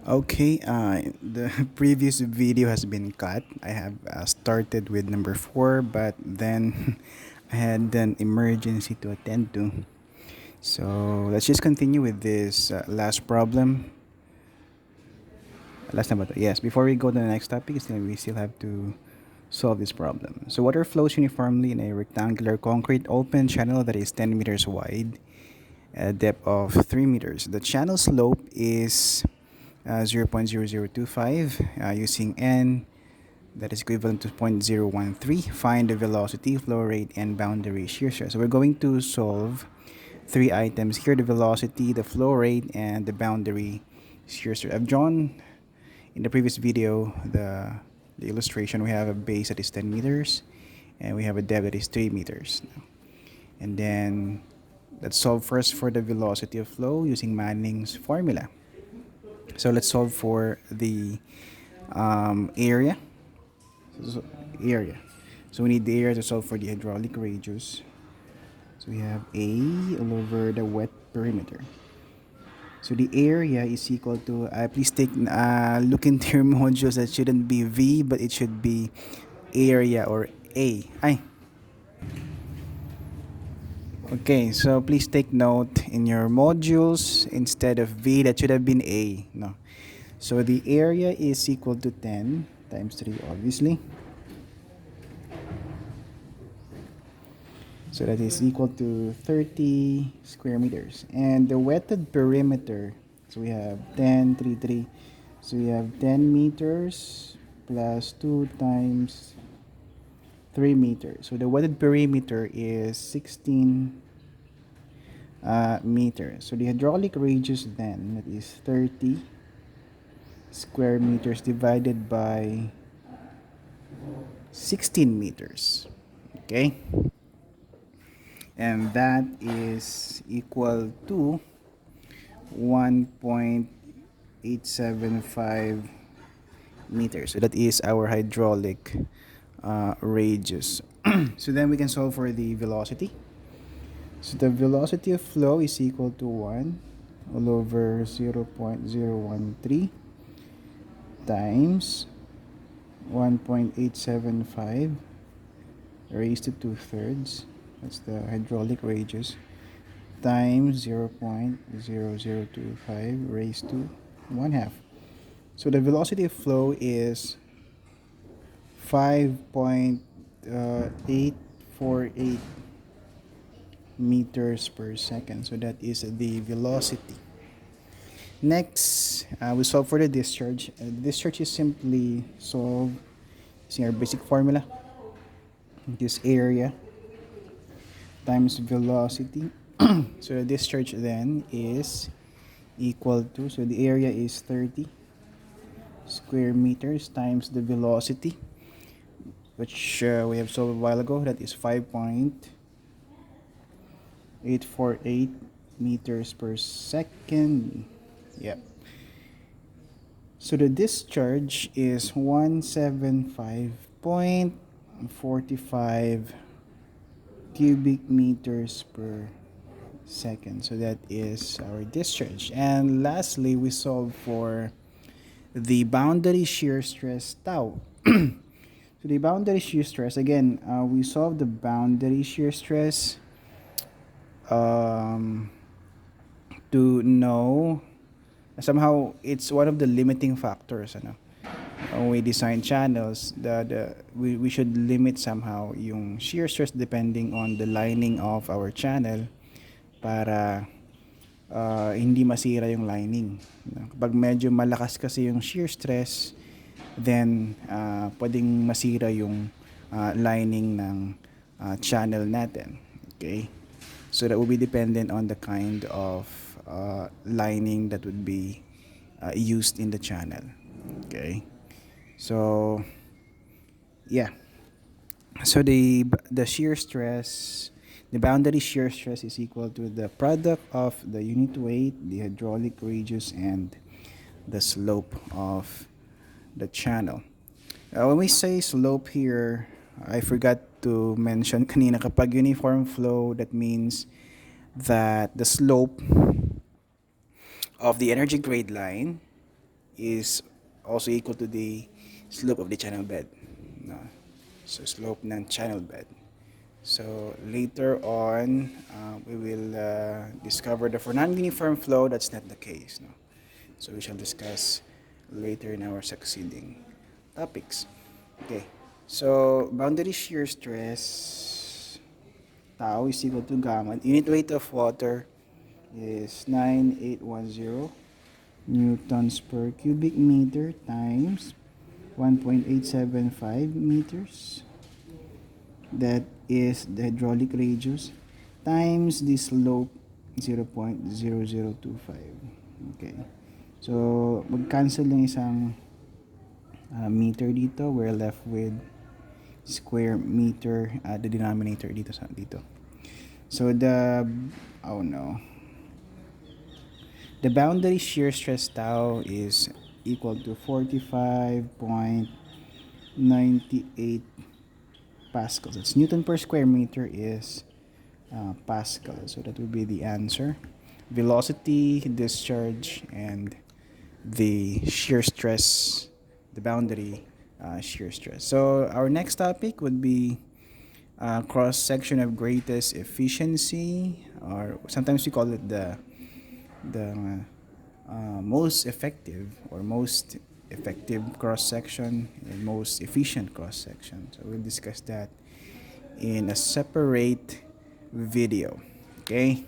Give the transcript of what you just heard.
Okay, the previous video has been cut. I have started with number 4, but then I had an emergency to attend to. So let's just continue with this last problem. Last number, yes. Before we go to the next topic, we still have to solve this problem. So water flows uniformly in a rectangular concrete open channel that is 10 meters wide, a depth of 3 meters. The channel slope is 0.0025 using n that is equivalent to 0.013. Find the velocity, flow rate, and boundary shear stress. So we're going to solve three items here: the velocity, the flow rate, and the boundary shear stress. I've drawn in the previous video the illustration. We have a base that is 10 meters and we have a depth that is 3 meters. And then let's solve first for the velocity of flow using Manning's formula. So let's solve for the area. So, area. So we need the area to solve for the hydraulic radius. So we have A all over the wet perimeter. So the area is equal to, please take look into your modules. That shouldn't be V, but it should be area or A. Okay, so please take note in your modules, instead of V, that should have been A. No. So the area is equal to 10 times 3, obviously. So that is equal to 30 square meters. And the wetted perimeter, so we have 10, 3, 3. So we have 10 meters plus 2 times 3 meters. So the wetted perimeter is 16 meters. So the hydraulic radius then, that is 30 square meters divided by 16 meters. Okay? And that is equal to 1.875 meters. So that is our hydraulic radius. So then we can solve for the velocity. So the velocity of flow is equal to 1 all over 0.013 times 1.875 raised to 2/3. That's the hydraulic radius times 0.0025 raised to 1/2. So the velocity of flow is 5.848 meters per second. So that is the velocity. Next, we solve for the discharge. Discharge is simply solved using our basic formula. This area times velocity. So the discharge then is equal to, so the area is 30 square meters times the velocity, which we have solved a while ago. That is 5.848 meters per second. Yep. So the discharge is 175.45 cubic meters per second. So that is our discharge. And lastly, we solve for the boundary shear stress tau. So the boundary shear stress, again, we solve the boundary shear stress to know, somehow it's one of the limiting factors. When we design channels, we should limit somehow yung shear stress depending on the lining of our channel para hindi masira yung lining. Kapag medyo malakas kasi yung shear stress, then pwedeng masira yung lining ng channel natin. Okay? So that will be dependent on the kind of lining that would be used in the channel. Okay? So yeah. So the shear stress, the boundary shear stress is equal to the product of the unit weight, the hydraulic radius, and the slope of the channel. When we say slope here, I forgot to mention kanina, kapag uniform flow, that means that the slope of the energy grade line is also equal to the slope of the channel bed. No? So slope ng channel bed. So later on, we will discover that for non-uniform flow, that's not the case. No? So we shall discuss later in our succeeding topics. Okay, so boundary shear stress, tau is equal to gamma. Unit weight of water is 9810 newtons per cubic meter times 1.875 meters. That is the hydraulic radius times the slope 0.0025. Okay. So, mag-cancel yung isang meter dito. We're left with square meter, the denominator dito sa dito. So oh no. The boundary shear stress tau is equal to 45.98 pascals. That's Newton per square meter is Pascal. So that would be the answer. Velocity, discharge, and the shear stress, the boundary shear stress. So our next topic would be cross section of greatest efficiency, or sometimes we call it the most effective or most effective cross section and most efficient cross section. So we'll discuss that in a separate video. Okay.